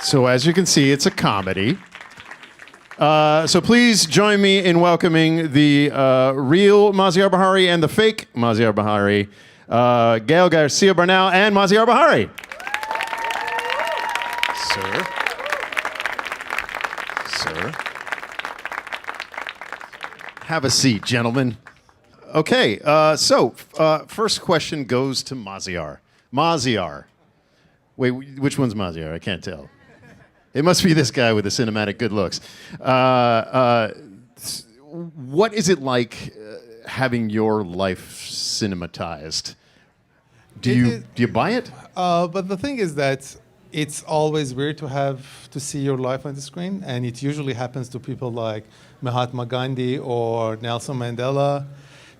So as you can see, it's a comedy. So please join me in welcoming the real Maziar Bahari and the fake Maziar Bahari, Gael, Garcia, Bernal, and Maziar Bahari. Sir. Sir. Have a seat, gentlemen. Okay, first question goes to Maziar. Maziar. Wait, which one's Maziar? I can't tell. It must be this guy with the cinematic good looks. What is it like having your life cinematized? Do you buy it? But the thing is that it's always weird to see your life on the screen, and it usually happens to people like Mahatma Gandhi or Nelson Mandela,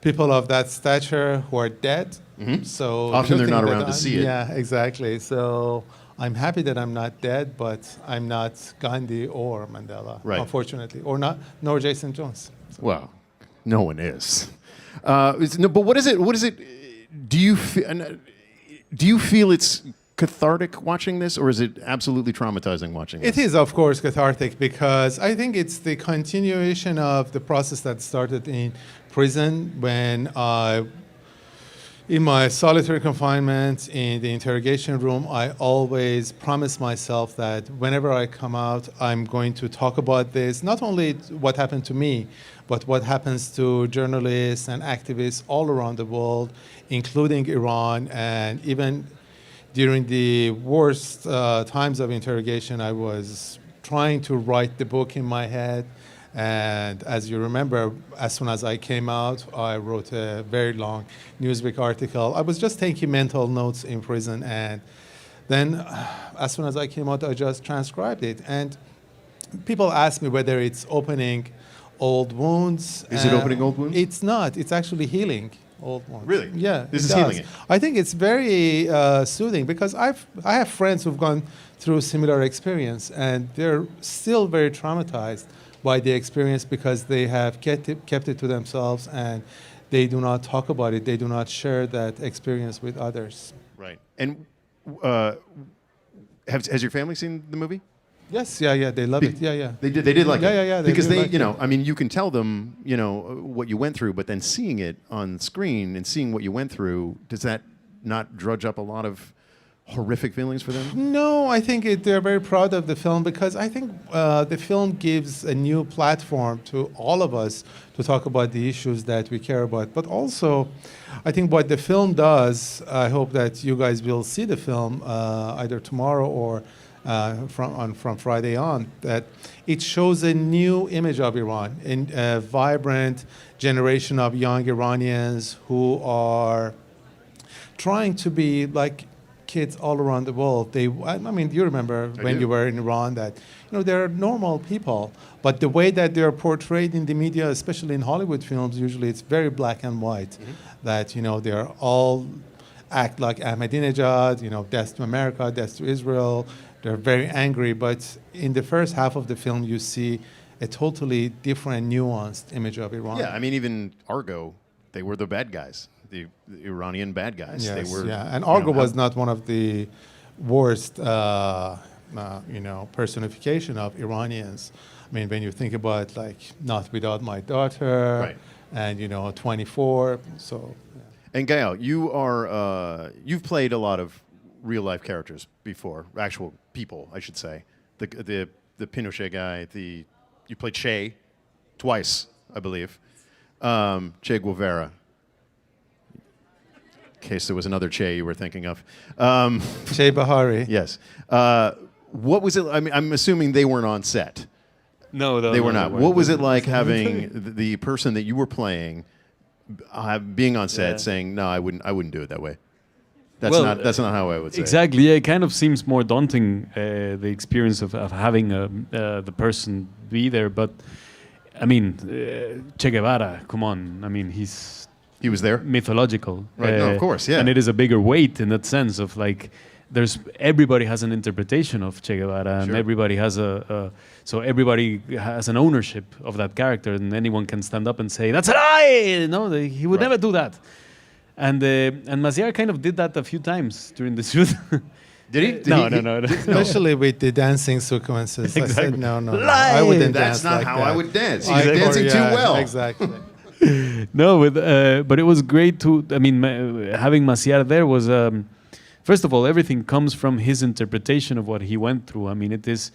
people of that stature who are dead. Mm-hmm. So often they're not around to see it. Yeah, exactly. So I'm happy that I'm not dead, but I'm not Gandhi or Mandela, right. Unfortunately, nor Jason Jones. So. Well, no one is. No, but what is it? What is it? Do you feel it's cathartic watching this, or is it absolutely traumatizing watching this? It is, of course, cathartic because I think it's the continuation of the process that started in prison when in my solitary confinement in the interrogation room, I always promised myself that whenever I come out, I'm going to talk about this, not only what happened to me, but what happens to journalists and activists all around the world, including Iran. And even during the worst times of interrogation, I was trying to write the book in my head. And as you remember, as soon as I came out, I wrote a very long Newsweek article. I was just taking mental notes in prison. And then as soon as I came out, I just transcribed it. And people ask me whether it's opening old wounds. Is it opening old wounds? It's not. It's actually healing old wounds. Really? Yeah. This is healing it. I think it's very soothing because I have friends who've gone through similar experience, and they're still very traumatized by the experience because they have kept it to themselves and they do not talk about it. They do not share that experience with others. Right. And has your family seen the movie? Yes. Yeah. They love it. Yeah. They did like it. Yeah. Because I mean, you can tell them, what you went through, but then seeing it on screen and seeing what you went through, does that not drudge up a lot of horrific feelings for them? No, I think they're very proud of the film because I think the film gives a new platform to all of us to talk about the issues that we care about. But also, I think what the film does, I hope that you guys will see the film either tomorrow or from Friday on, that it shows a new image of Iran, a vibrant generation of young Iranians who are trying to be like kids all around the world. I mean, you remember when you were in Iran that, they're normal people, but the way that they're portrayed in the media, especially in Hollywood films, usually it's very black and white, that, they're all act like Ahmadinejad, death to America, death to Israel. They're very angry, but in the first half of the film, you see a totally different, nuanced image of Iran. Yeah, I mean, even Argo, they were the bad guys. The Iranian bad guys. Yes, they were, and Argo was not one of the worst, personification of Iranians. I mean, when you think about like Not Without My Daughter, right. And 24. So. Yeah. And Gael, you've played a lot of real life characters before, actual people, I should say. The Pinochet guy. You played Che twice, I believe. Che Guevara. In case there was another Che you were thinking of. Che Bahari. Yes. What was it? I mean, I'm assuming they weren't on set. No, they were not. What was it like having the person that you were playing being on set saying, "No, I wouldn't do it that way." That's not how I would say. Exactly. Yeah, it kind of seems more daunting, the experience of having the person be there. But I mean, Che Guevara. Come on. I mean, he was there. Mythological. Right. No, of course. Yeah. And it is a bigger weight in that sense of like. Everybody has an interpretation of Che Guevara, and everybody has so everybody has an ownership of that character, and anyone can stand up and say that's a lie. No, he would never do that. And Maziar kind of did that a few times during the shoot. Did he? Did no, he- no, no, no. Especially with the dancing sequences. I said, Exactly. no, I wouldn't That's dance not like how that. I would dance. I- He's dancing too yeah, well. Exactly. No, but it was great to. I mean, having Maziar there was. First of all, everything comes from his interpretation of what he went through. I mean, it is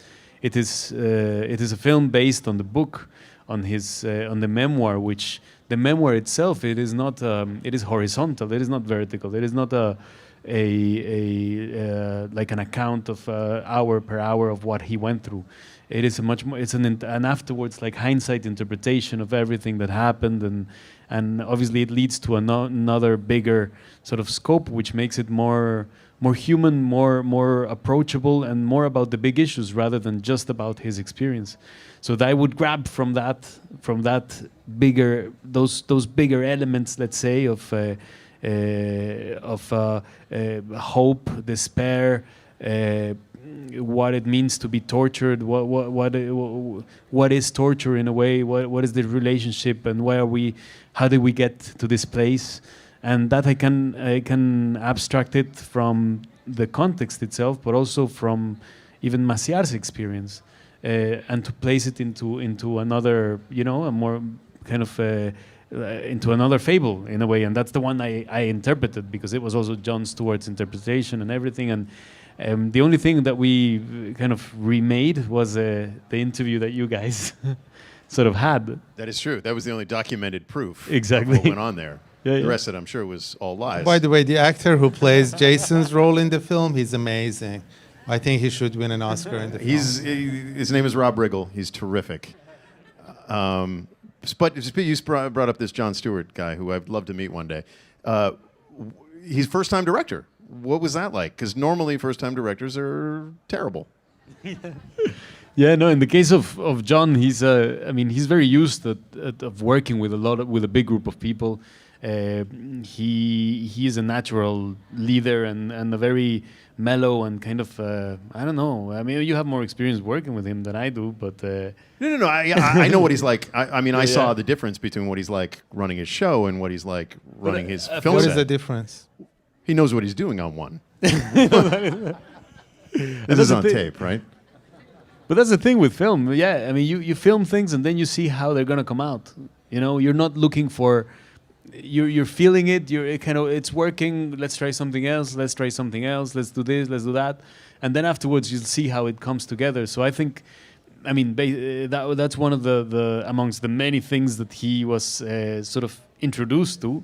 a film based on the book, on the memoir, which the memoir itself, it is not. It is horizontal. It is not vertical. It is not like an account of hour per hour of what he went through. It is a much more. It's an afterwards like hindsight interpretation of everything that happened, and obviously it leads to another bigger sort of scope, which makes it more human, more approachable, and more about the big issues rather than just about his experience. So that I would grab from that bigger those bigger elements, let's say, of hope, despair. What it means to be tortured, what is torture in a way, what is the relationship, and how did we get to this place, and that I can abstract it from the context itself, but also from even Maziar's experience, and to place it into another, a more kind of into another fable in a way, and that's the one I interpreted, because it was also Jon Stewart's interpretation and everything. And the only thing that we kind of remade was the interview that you guys sort of had. That is true. That was the only documented proof Exactly. of what went on there. Yeah, The yeah. rest of it, I'm sure, was all lies. By the way, the actor who plays Jason's role in the film, he's amazing. I think he should win an Oscar in the film. His name is Rob Riggle. He's terrific. But you brought up this Jon Stewart guy, who I'd love to meet one day. He's first-time director. What was that like? Because normally first-time directors are terrible. Yeah, no. In the case of John, he's he's very used of working with a big group of people. He is a natural leader and a very mellow and kind of I don't know. I mean, you have more experience working with him than I do, but No. I know what he's like. I saw yeah. the difference between what he's like running his show and what he's like running his film What set. is the difference? He knows what he's doing on one. This that's is the on thing. tape, right? But that's the thing with film. Yeah, I mean, you film things and then you see how they're gonna come out. You're not looking for. You're feeling it. It's working. Let's try something else. Let's try something else. Let's do this. Let's do that. And then afterwards, you'll see how it comes together. So I think, I mean, that's one of the amongst the many things that he was sort of introduced to.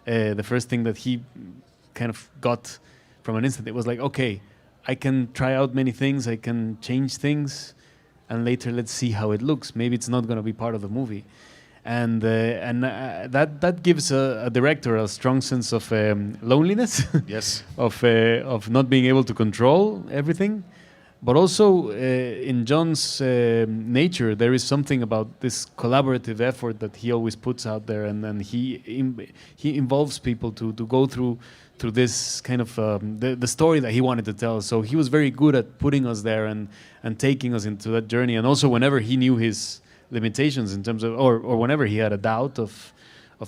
The first thing that he kind of got from an instant, it was like, okay, I can try out many things, I can change things, and later let's see how it looks. Maybe it's not going to be part of the movie, and that gives a director a strong sense of loneliness, Yes. of not being able to control everything. But also in John's nature, there is something about this collaborative effort that he always puts out there, and then he involves people to go through this kind of the story that he wanted to tell. So he was very good at putting us there and taking us into that journey. And also whenever he knew his limitations in terms of, or whenever he had a doubt of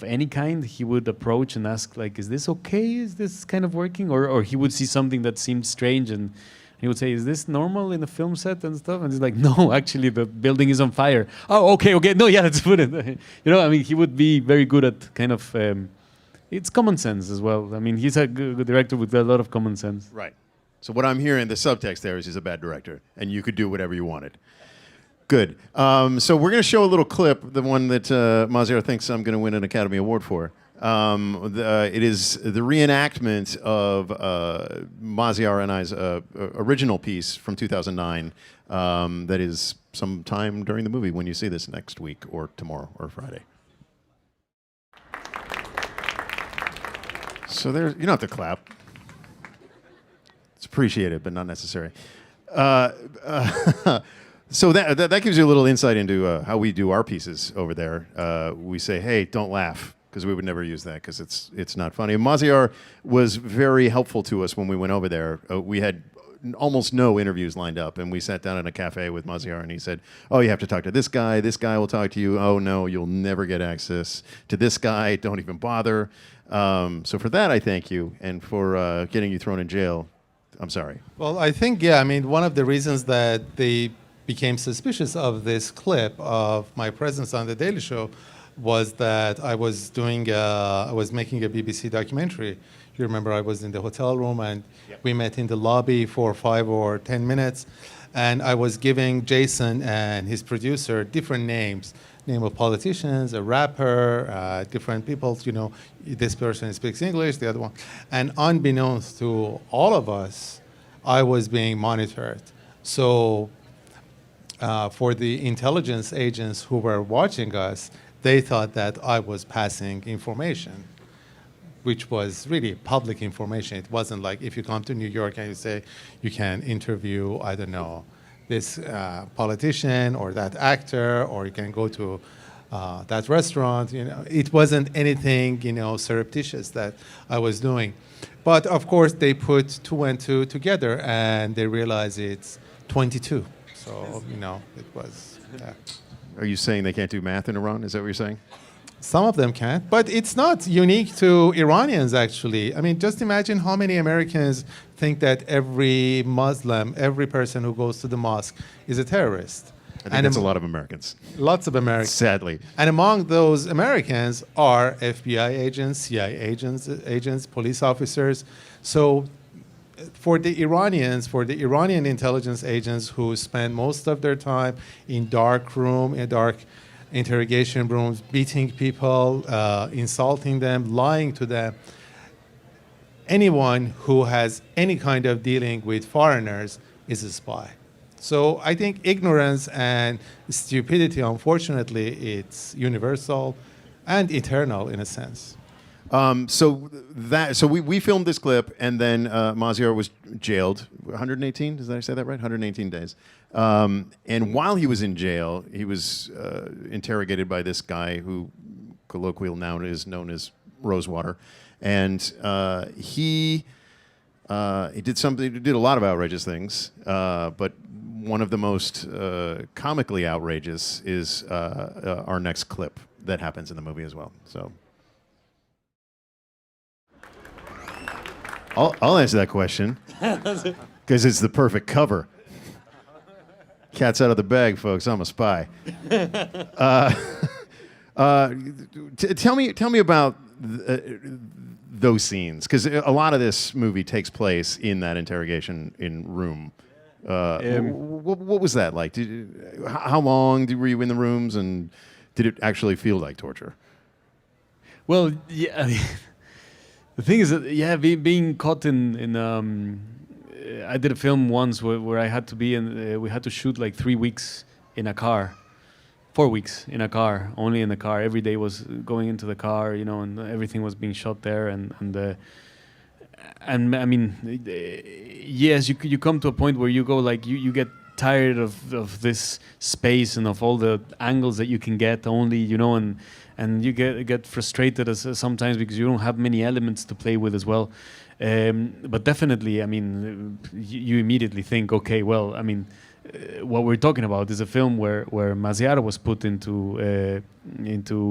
any kind, he would approach and ask, like, is this okay? Is this kind of working? Or he would see something that seemed strange and he would say, is this normal in a film set and stuff? And he's like, no, actually the building is on fire. Oh, okay, no, yeah, let's put it. I mean, he would be very good at kind of, it's common sense as well. I mean, he's a good director with a lot of common sense. Right. So what I'm hearing, the subtext there is he's a bad director, and you could do whatever you wanted. Good. So we're going to show a little clip, the one that Maziar thinks I'm going to win an Academy Award for. It is the reenactment of Maziar and I's original piece from 2009. That is sometime during the movie when you see this next week or tomorrow or Friday. So there, you don't have to clap. It's appreciated, but not necessary. So that gives you a little insight into how we do our pieces over there. We say, hey, don't laugh, because we would never use that because it's not funny. And Maziar was very helpful to us when we went over there. We had almost no interviews lined up, and we sat down in a cafe with Maziar, and he said, oh, you have to talk to this guy. This guy will talk to you. Oh, no, you'll never get access to this guy. Don't even bother. So for that, I thank you, and for getting you thrown in jail I'm sorry. Well, I think, yeah, I mean, one of the reasons that they became suspicious of this clip of my presence on The Daily Show was that I was making a BBC documentary. You remember I was in the hotel room and we met in the lobby for 5 or 10 minutes. And I was giving Jason and his producer different names, name of politicians, a rapper, different people, you know, this person speaks English, the other one. And unbeknownst to all of us, I was being monitored. So for the intelligence agents who were watching us, they thought that I was passing information, which was really public information. It wasn't like if you come to New York and you say you can interview, I don't know, this politician or that actor, or you can go to that restaurant. You know, it wasn't anything, you know, surreptitious that I was doing. But of course, they put 2 and 2 together and they realized it's 22. So, you know, it was. Yeah. Are you saying they can't do math in Iran? Is that what you're saying? Some of them can, but it's not unique to Iranians, actually. I mean, just imagine how many Americans think that every Muslim, every person who goes to the mosque is a terrorist. I think that's a lot of Americans. Lots of Americans. Sadly. And among those Americans are FBI agents, CIA agents, police officers. So for the Iranians, for the Iranian intelligence agents who spend most of their time in dark interrogation rooms, beating people, insulting them, lying to them, anyone who has any kind of dealing with foreigners is a spy. So I think ignorance and stupidity, unfortunately, it's universal and eternal in a sense. So we filmed this clip, and then Maziar was jailed 118. Did I say that right? 118 days. And while he was in jail, he was interrogated by this guy who, colloquial now is known as Rosewater, and he did something. He did a lot of outrageous things, but one of the most comically outrageous is our next clip that happens in the movie as well. So. I'll answer that question because it's the perfect cover. Cat's out of the bag, folks. I'm a spy. Tell me about those scenes, because a lot of this movie takes place in that interrogation room. What was that like? How long were you in the rooms, and did it actually feel like torture? Well, yeah. I mean, the thing is that, yeah, being caught in I did a film once where I had to be in, we had to shoot like 3 weeks in a car, 4 weeks in a car, only in the car. Every day was going into the car, you know, and everything was being shot there. And I mean, yes, you come to a point where you go like, you get tired of this space and of all the angles that you can get only, you know, and you get frustrated sometimes because you don't have many elements to play with as well. But definitely, I mean, you immediately think, okay, well, I mean, what we're talking about is a film where Maziar was put into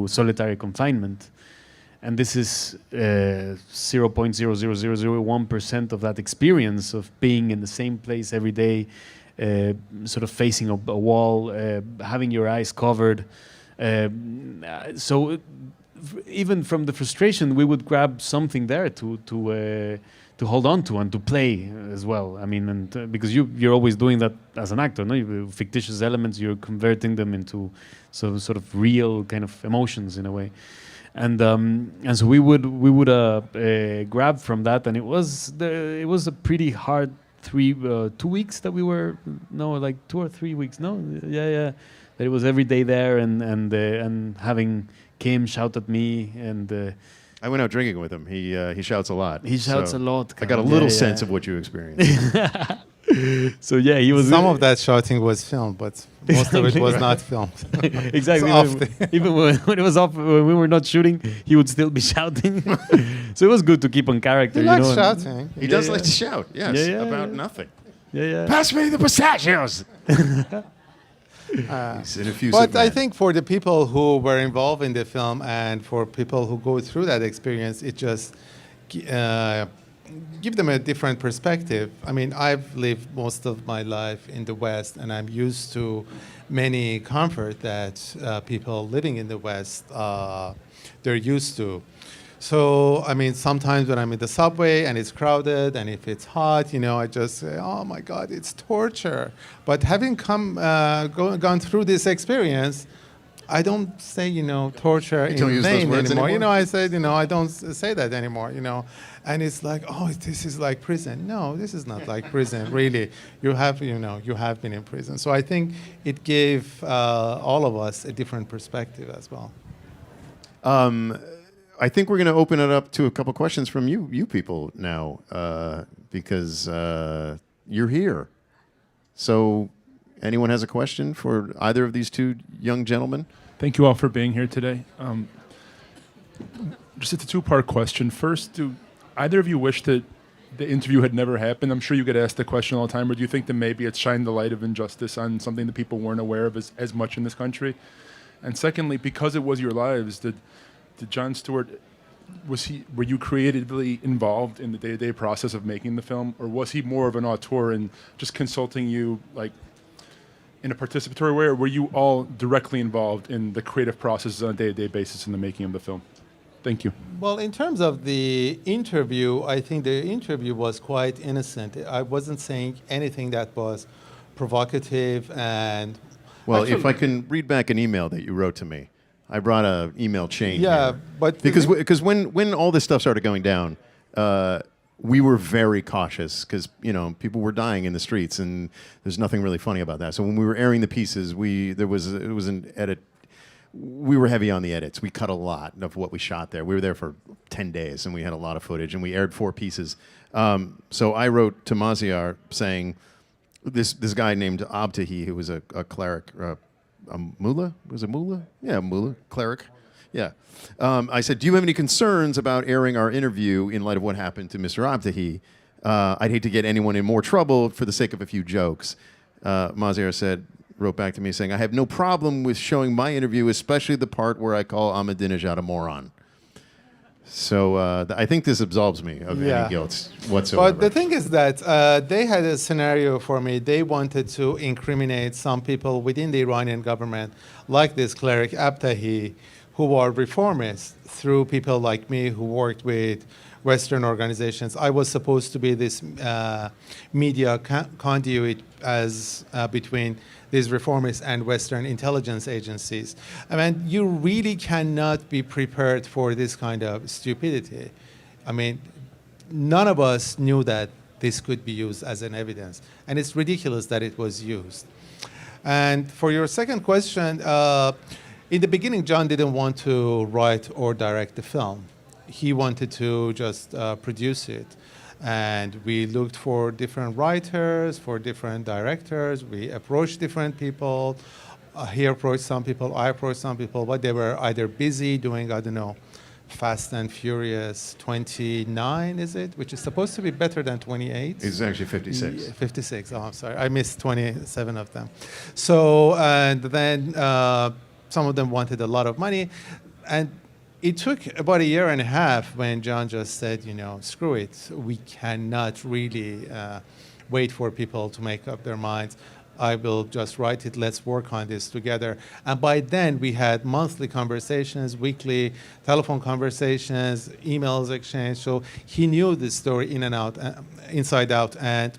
solitary confinement, and this is 0.00001% of that experience of being in the same place every day, sort of facing a wall, having your eyes covered. So even from the frustration, we would grab something there to hold on to and to play as well. I mean, and because you're always doing that as an actor, no? Fictitious elements, you're converting them into sort of real kind of emotions in a way. And so we would grab from that, and it was a pretty hard 2 weeks that we were, no, like 2 or 3 weeks, no, yeah. That it was every day there, and having Kim shout at me, and I went out drinking with him. He shouts a lot. He shouts a lot. I got a little sense of what you experienced. So yeah, he was. Some of that shouting was filmed, but most of it was not filmed. Exactly. Even when it was off, when we were not shooting, he would still be shouting. So it was good to keep on character. He likes shouting. He does like to shout. Yes, about nothing. Yeah. Pass me the pistachios. But I think for the people who were involved in the film and for people who go through that experience, it just give them a different perspective. I mean, I've lived most of my life in the West, and I'm used to many comfort that people living in the West they're used to. So, I mean, sometimes when I'm in the subway and it's crowded and if it's hot, I just say, oh my God, it's torture. But having gone through this experience, I don't say, torture You don't in use those vain words anymore? I said, I don't say that anymore, And it's like, oh, this is like prison. No, this is not like prison, really. You have been in prison. So I think it gave all of us a different perspective as well. I think we're going to open it up to a couple questions from you people now, because you're here. So, anyone has a question for either of these two young gentlemen? Thank you all for being here today. Just it's a two-part question. First, do either of you wish that the interview had never happened? I'm sure you get asked the question all the time, or do you think that maybe it's shined the light of injustice on something that people weren't aware of as much in this country? And secondly, because it was your lives, did Jon Stewart, were you creatively involved in the day-to-day process of making the film, or was he more of an auteur and just consulting you like in a participatory way, or were you all directly involved in the creative process on a day-to-day basis in the making of the film? Thank you. Well, in terms of the interview, I think the interview was quite innocent. I wasn't saying anything that was provocative and... Well, if I can read back an email that you wrote to me. I brought an email chain. Yeah, here. but because when all this stuff started going down, we were very cautious because people were dying in the streets, and there's nothing really funny about that. So when we were airing the pieces, it was an edit. We were heavy on the edits. We cut a lot of what we shot there. We were there for 10 days, and we had a lot of footage, and we aired 4 pieces. So I wrote to Maziar saying, this guy named Abtahi, who was a cleric. A mullah? Was it mullah? Yeah, mullah, cleric. Yeah. I said, do you have any concerns about airing our interview in light of what happened to Mr. Abtahi? I'd hate to get anyone in more trouble for the sake of a few jokes. Maziar wrote back to me saying, I have no problem with showing my interview, especially the part where I call Ahmadinejad a moron. So I think this absolves me of any guilt whatsoever. But the thing is that they had a scenario for me. They wanted to incriminate some people within the Iranian government, like this cleric Abtahi, who are reformists, through people like me who worked with Western organizations. I was supposed to be this media conduit as between these reformists and Western intelligence agencies. I mean, you really cannot be prepared for this kind of stupidity. I mean, none of us knew that this could be used as an evidence, and it's ridiculous that it was used. And for your second question, in the beginning, John didn't want to write or direct the film. He wanted to just produce it. And we looked for different writers, for different directors. We approached different people. He approached some people, I approached some people, but they were either busy doing, I don't know, Fast and Furious 29, is it? Which is supposed to be better than 28. It's actually 56. 56, oh, I'm sorry. I missed 27 of them. So, and then some of them wanted a lot of money. And it took about 1.5 years when John just said, screw it. We cannot really wait for people to make up their minds. I will just write it. Let's work on this together. And by then, we had monthly conversations, weekly telephone conversations, emails exchanged. So he knew the story in and out, inside out. And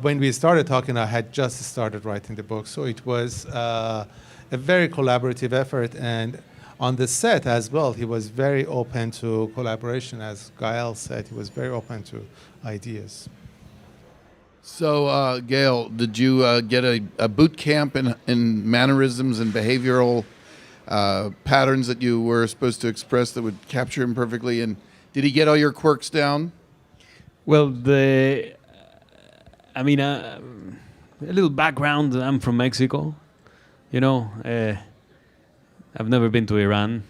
when we started talking, I had just started writing the book. So it was a very collaborative effort. And on the set as well, he was very open to collaboration. As Gael said, he was very open to ideas. So, Gail, did you get a boot camp in mannerisms and behavioral patterns that you were supposed to express that would capture him perfectly? And did he get all your quirks down? Well, a little background. I'm from Mexico. I've never been to Iran.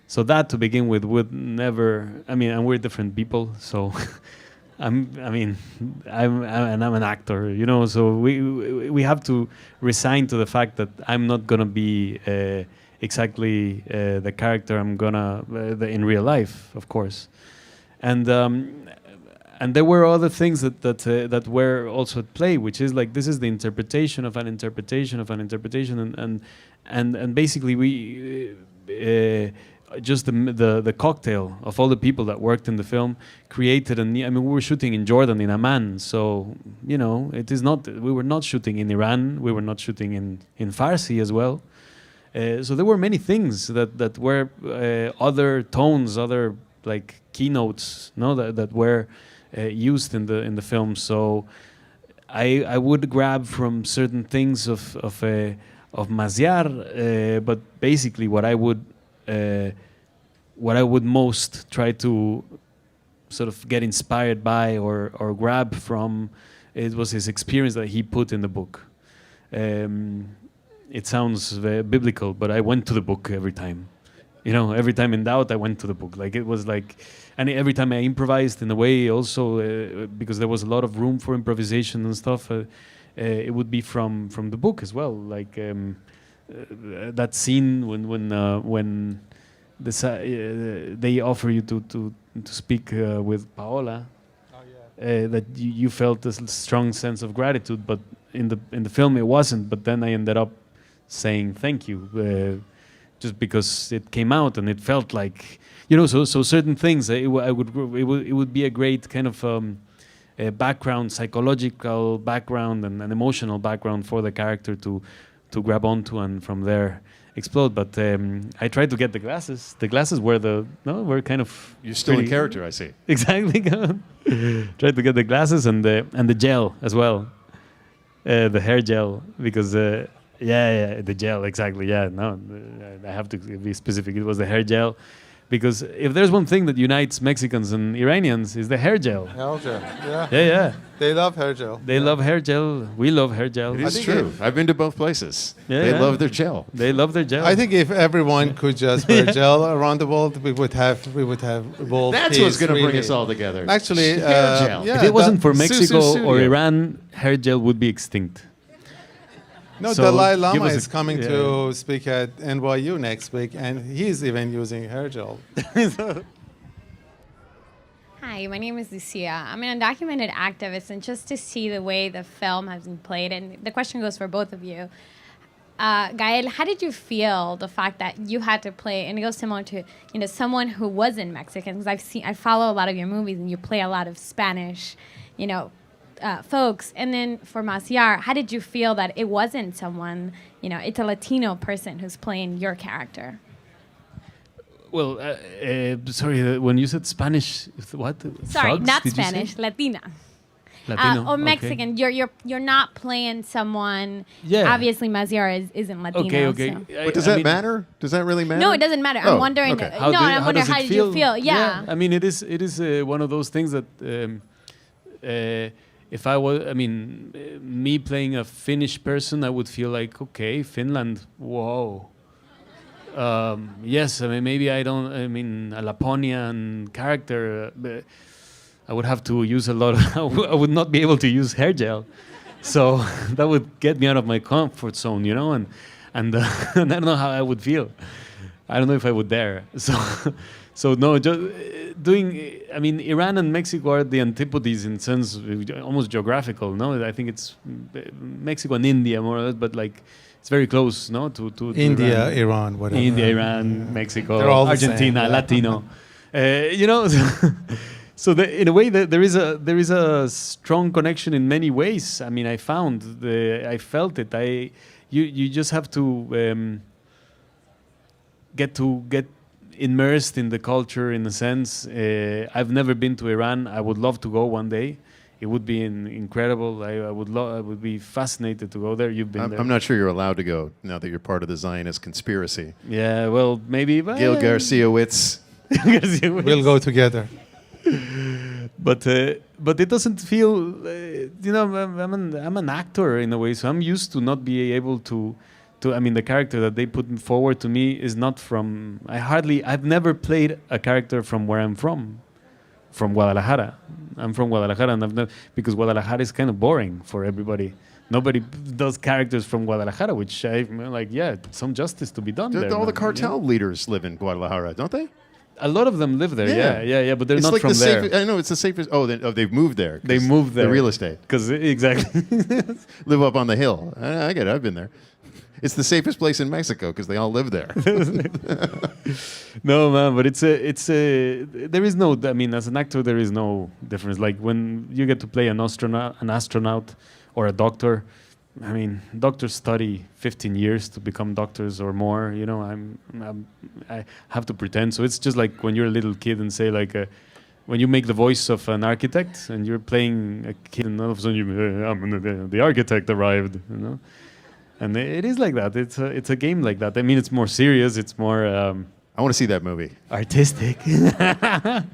So that, to begin with, would never... and we're different people, so... I'm an actor, so we have to resign to the fact that I'm not gonna be exactly the character I'm gonna in real life, of course. And there were other things that were also at play, which is like this is the interpretation of an interpretation of an interpretation, and basically we just the cocktail of all the people that worked in the film created we were shooting in Jordan, in Amman, so it is not, we were not shooting in Iran, we were not shooting in Farsi as well. So there were many things that were other tones, other like keynotes, that were used in the film. So I would grab from certain things of Maziar, but basically what I would most try to sort of get inspired by or grab from, it was his experience that he put in the book. It sounds very biblical, but I went to the book every time. Every time in doubt, I went to the book. Like it was like, and every time I improvised in a way also, because there was a lot of room for improvisation and stuff, it would be from the book as well. Like that scene when they offer you to speak with Paola, that you felt this strong sense of gratitude, but in the film it wasn't. But then I ended up saying thank you, just because it came out and it felt like, so certain things. It would be a great kind of a background, psychological background and an emotional background for the character to grab onto and from there explode. But I tried to get the glasses. The glasses were were kind of. You're still in character, I see. Exactly. Tried to get the glasses and the gel as well, the hair gel, because the gel, exactly. Yeah, no, I have to be specific. It was the hair gel, because if there's one thing that unites Mexicans and Iranians is the hair gel. Hair gel, yeah. Yeah. They love hair gel. They love hair gel. We love hair gel. It is true. I've been to both places. Yeah, They love their gel. They love their gel. I think if everyone could just wear gel around the world, we would have world That's peace, what's going to bring really. us all together. Actually, hair gel. yeah, if it wasn't for Susu Mexico Studio. or Iran, hair gel would be extinct. No, So Dalai give Lama us is coming to speak at NYU next week, and he's even using hair gel. Hi, my name is Lucia. I'm an undocumented activist, and just to see the way the film has been played, and the question goes for both of you. Gael, how did you feel the fact that you had to play, and it goes similar to someone who wasn't Mexican? Because I follow a lot of your movies, and you play a lot of Spanish, folks. And then for Maziar, how did you feel that it wasn't someone, it's a Latino person who's playing your character? Well, sorry, when you said Spanish, what? Sorry, Thugs, not did you say? Spanish, Latina. Latino, Or okay. Mexican. You're not playing someone. Yeah. Obviously, Maziar isn't Latino. Okay. So. But does that matter? Does that really matter? No, it doesn't matter. Oh, I'm wondering. okay. I'm wondering does it how did you feel? Yeah. I mean, it is one of those things that if I was, me playing a Finnish person, I would feel like, okay, Finland, whoa. Yes, maybe I don't. A Laponian character. I would have to use a lot of. I would not be able to use hair gel, so that would get me out of my comfort zone, and and I don't know how I would feel. I don't know if I would dare. So no, just doing. Iran and Mexico are the antipodes in sense, almost geographical. No, I think it's Mexico and India more or less, but like. It's very close, no, to India, Iran, whatever. India, Iran, Mexico, They're all the Argentina, same, yeah. Latino. So in a way, there is a strong connection in many ways. I I felt it. You just have to get immersed in the culture in a sense. I've never been to Iran. I would love to go one day. It would be incredible. I would be fascinated to go there. You've been there. I'm not sure you're allowed to go now that you're part of the Zionist conspiracy. Yeah, well, maybe. Gael Garcia Witz. We'll go together. But it doesn't feel. I'm an actor in a way, so I'm used to not be able to. The character that they put forward to me is not from. I've never played a character from where I'm from Guadalajara. I'm from Guadalajara, and because Guadalajara is kind of boring for everybody. Nobody does characters from Guadalajara, which I'm like, some justice to be done there. All the cartel leaders live in Guadalajara, don't they? A lot of them live there. Yeah. Yeah. But they're It's not like from the there. safest. I know it's the safest. Oh, they've moved there. They 'cause moved there. The real estate. Because exactly. Live up on the hill. I get it. I've been there. It's the safest place in Mexico because they all live there. No, man, but there is no. I mean, as an actor, there is no difference. Like when you get to play an astronaut, or a doctor. I mean, doctors study 15 years to become doctors or more. You know, I have to pretend. So it's just like when you're a little kid and say like, when you make the voice of an architect and you're playing a kid, and all of a sudden the architect arrived. You know. And it is like that. It's a game like that. I mean, it's more serious. It's more I want to see that movie. artistic. The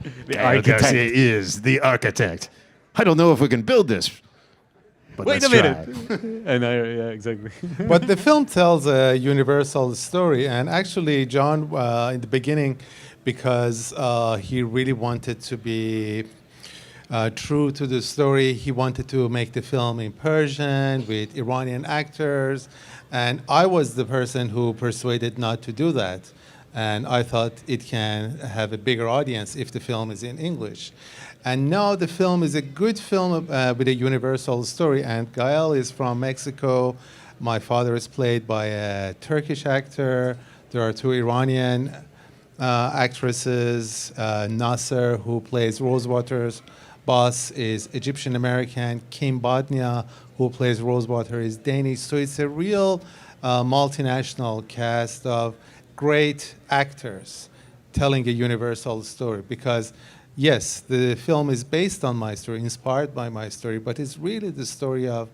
Garcia is the architect. I don't know if we can build this. But Wait a let's minute. try. And exactly. But the film tells a universal story, and actually, John, in the beginning, because he really wanted to be true to the story, he wanted to make the film in Persian with Iranian actors, and I was the person who persuaded not to do that. And I thought it can have a bigger audience if the film is in English. And now the film is a good film with a universal story. And Gael is from Mexico. My father is played by a Turkish actor. There are two Iranian actresses. Nasser, who plays Rosewater's boss, is Egyptian American. Kim Bodnia, who plays Rosewater, is Danish. So it's a real multinational cast of great actors telling a universal story. Because yes, the film is based on my story, inspired by my story, but it's really the story of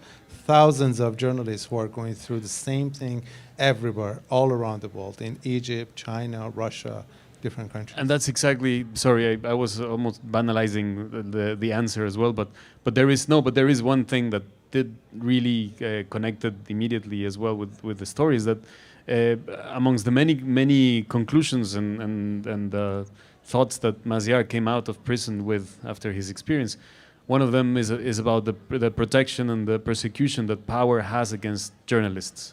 thousands of journalists who are going through the same thing everywhere, all around the world, in Egypt, China, Russia, different countries. And that's exactly. Sorry, I was almost banalizing the answer as well. But there is one thing that did really connected immediately as well with the stories that amongst the many conclusions and thoughts that Maziar came out of prison with after his experience. One of them is about the protection and the persecution that power has against journalists.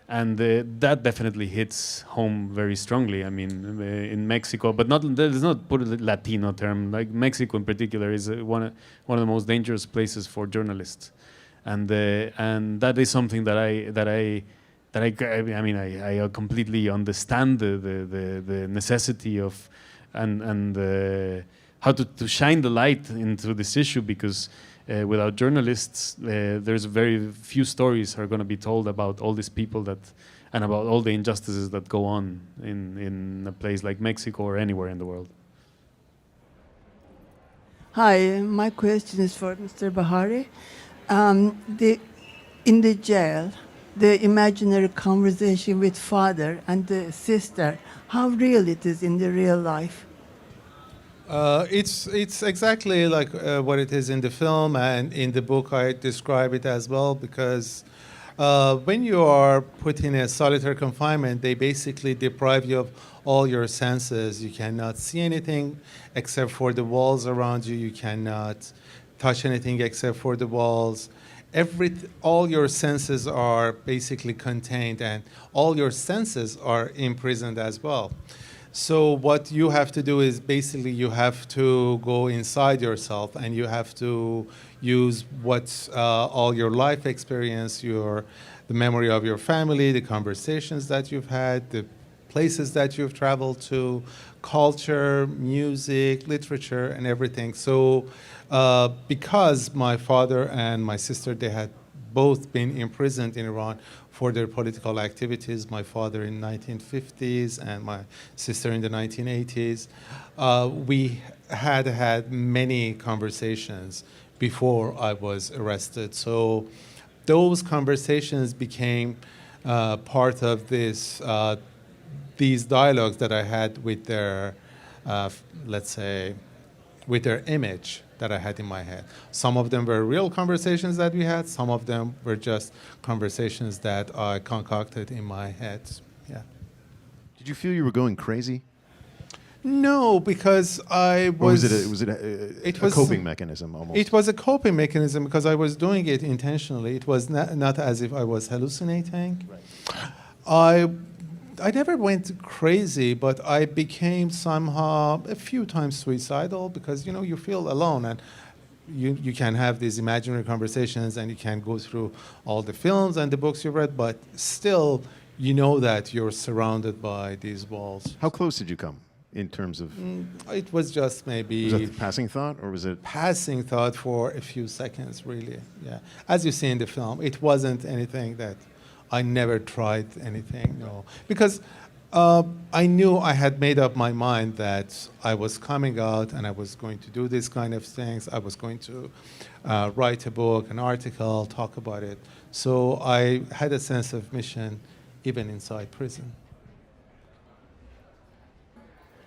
And that definitely hits home very strongly. I mean, in Mexico, but let's not put a Latino term. Like Mexico in particular is one of the most dangerous places for journalists. And that is something that I completely understand the necessity of and how to shine the light into this issue, because without journalists, there's very few stories are going to be told about all these people and about all the injustices that go on in a place like Mexico or anywhere in the world. Hi, my question is for Mr. Bahari. In the jail, the imaginary conversation with father and the sister, how real it is in the real life? It's exactly like what it is in the film, and in the book I describe it as well, because when you are put in a solitary confinement, they basically deprive you of all your senses. You cannot see anything except for the walls around you. You cannot touch anything except for the walls. All your senses are basically contained, and all your senses are imprisoned as well. So what you have to do is basically you have to go inside yourself, and you have to use all your life experience, the memory of your family, the conversations that you've had, the places that you've traveled to, culture, music, literature, and everything. So because my father and my sister, they had both been imprisoned in Iran for their political activities, my father in 1950s and my sister in the 1980s. We had many conversations before I was arrested. So those conversations became part of these dialogues that I had with their, let's say, with their image that I had in my head. Some of them were real conversations that we had. Some of them were just conversations that I concocted in my head. Yeah. Did you feel you were going crazy? No, because I was. Or was it a coping mechanism almost? It was a coping mechanism because I was doing it intentionally. It was not as if I was hallucinating. Right. I I never went crazy, but I became somehow a few times suicidal because you feel alone and you can have these imaginary conversations and you can go through all the films and the books you read, but still you know that you're surrounded by these walls. How close did you come in terms of? It was just maybe Was that a passing thought, or was it? passing thought for a few seconds, really. Yeah, as you see in the film, it wasn't anything that I never tried anything. No, because I knew I had made up my mind that I was coming out and I was going to do these kind of things. I was going to write a book, an article, talk about it. So I had a sense of mission even inside prison.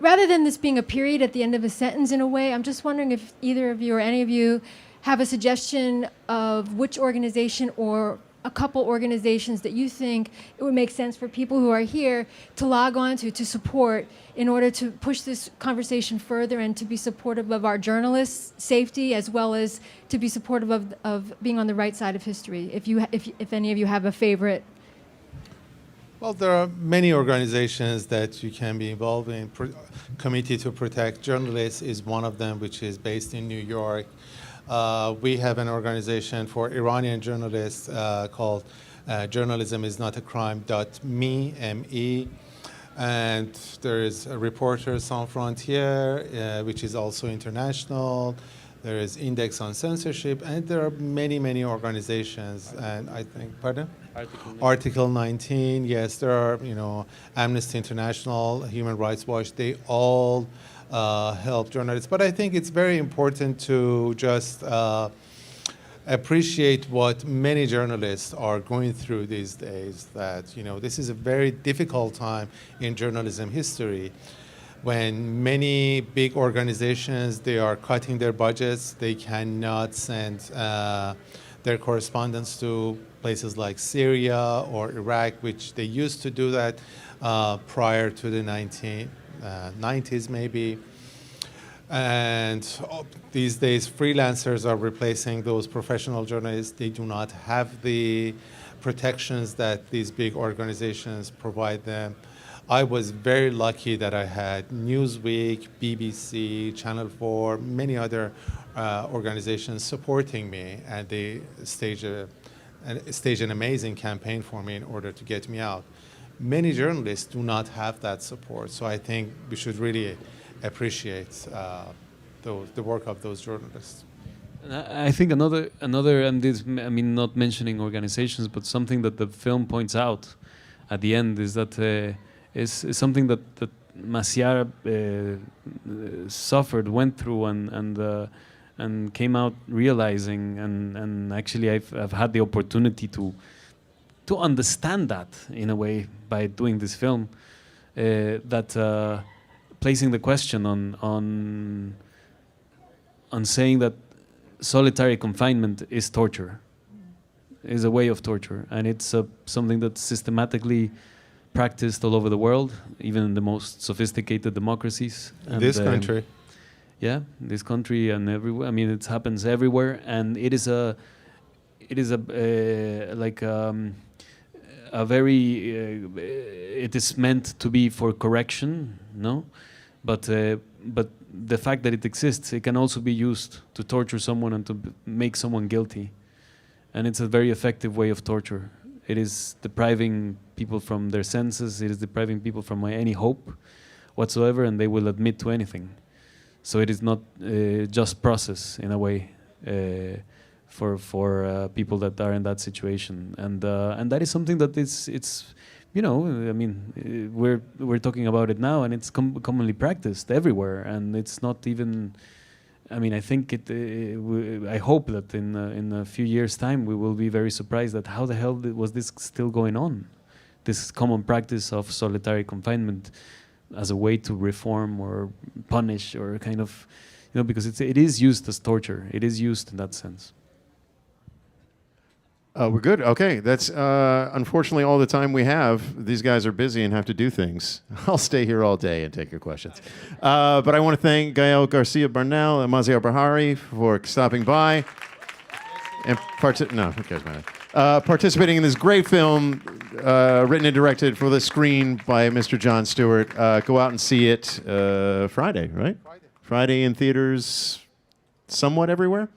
Rather than this being a period at the end of a sentence in a way, I'm just wondering if either of you or any of you have a suggestion of which organization or a couple organizations that you think it would make sense for people who are here to log on to support in order to push this conversation further and to be supportive of our journalists' safety as well as to be supportive of being on the right side of history. If any of you have a favorite. Well, there are many organizations that you can be involved in. Committee to Protect Journalists is one of them, which is based in New York. We have an organization for Iranian journalists called Journalism is Not a Crime.me, M-E. And there is a Reporters Sans Frontières, which is also international. There is Index on Censorship, and there are many, many organizations. And I think, pardon? Article 19, yes, there are, Amnesty International, Human Rights Watch, they all help journalists. But I think it's very important to just appreciate what many journalists are going through these days, that, this is a very difficult time in journalism history when many big organizations, they are cutting their budgets, they cannot send their correspondents to places like Syria or Iraq, which they used to do that prior to the 1990s maybe. And these days, freelancers are replacing those professional journalists. They do not have the protections that these big organizations provide them. I was very lucky that I had Newsweek, BBC, Channel 4, many other organizations supporting me, and they staged an amazing campaign for me in order to get me out. Many journalists do not have that support, so I think we should really appreciate the work of those journalists. I think another, and this, not mentioning organizations, but something that the film points out at the end is that is something that Maziar suffered, went through, and came out realizing, and actually I've had the opportunity to understand that in a way by doing this film, that placing the question on saying that solitary confinement is torture, is a way of torture, and it's something that's systematically practiced all over the world, even in the most sophisticated democracies. In this country. Yeah, this country and everywhere. It happens everywhere, and it is a very. It is meant to be for correction, no, but the fact that it exists, it can also be used to torture someone and to make someone guilty, and it's a very effective way of torture. It is depriving people from their senses. It is depriving people from any hope whatsoever, and they will admit to anything. So it is not just process in a way for people that are in that situation, and that is something that it's we're talking about it now, and it's commonly practiced everywhere, and it's not even. I think I hope that in a few years' time we will be very surprised at how the hell was this still going on, this common practice of solitary confinement as a way to reform or punish or kind of, because it is used as torture. It is used in that sense. We're good. Okay, that's unfortunately all the time we have. These guys are busy and have to do things. I'll stay here all day and take your questions. But I want to thank Gael, Garcia, Bernal, and Maziar Bahari for stopping by. And no, who cares, man? participating in this great film, written and directed for the screen by Mr. Jon Stewart. Go out and see it Friday, right? Friday in theaters, somewhat everywhere?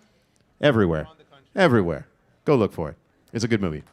Everywhere. Everywhere. Go look for it. It's a good movie.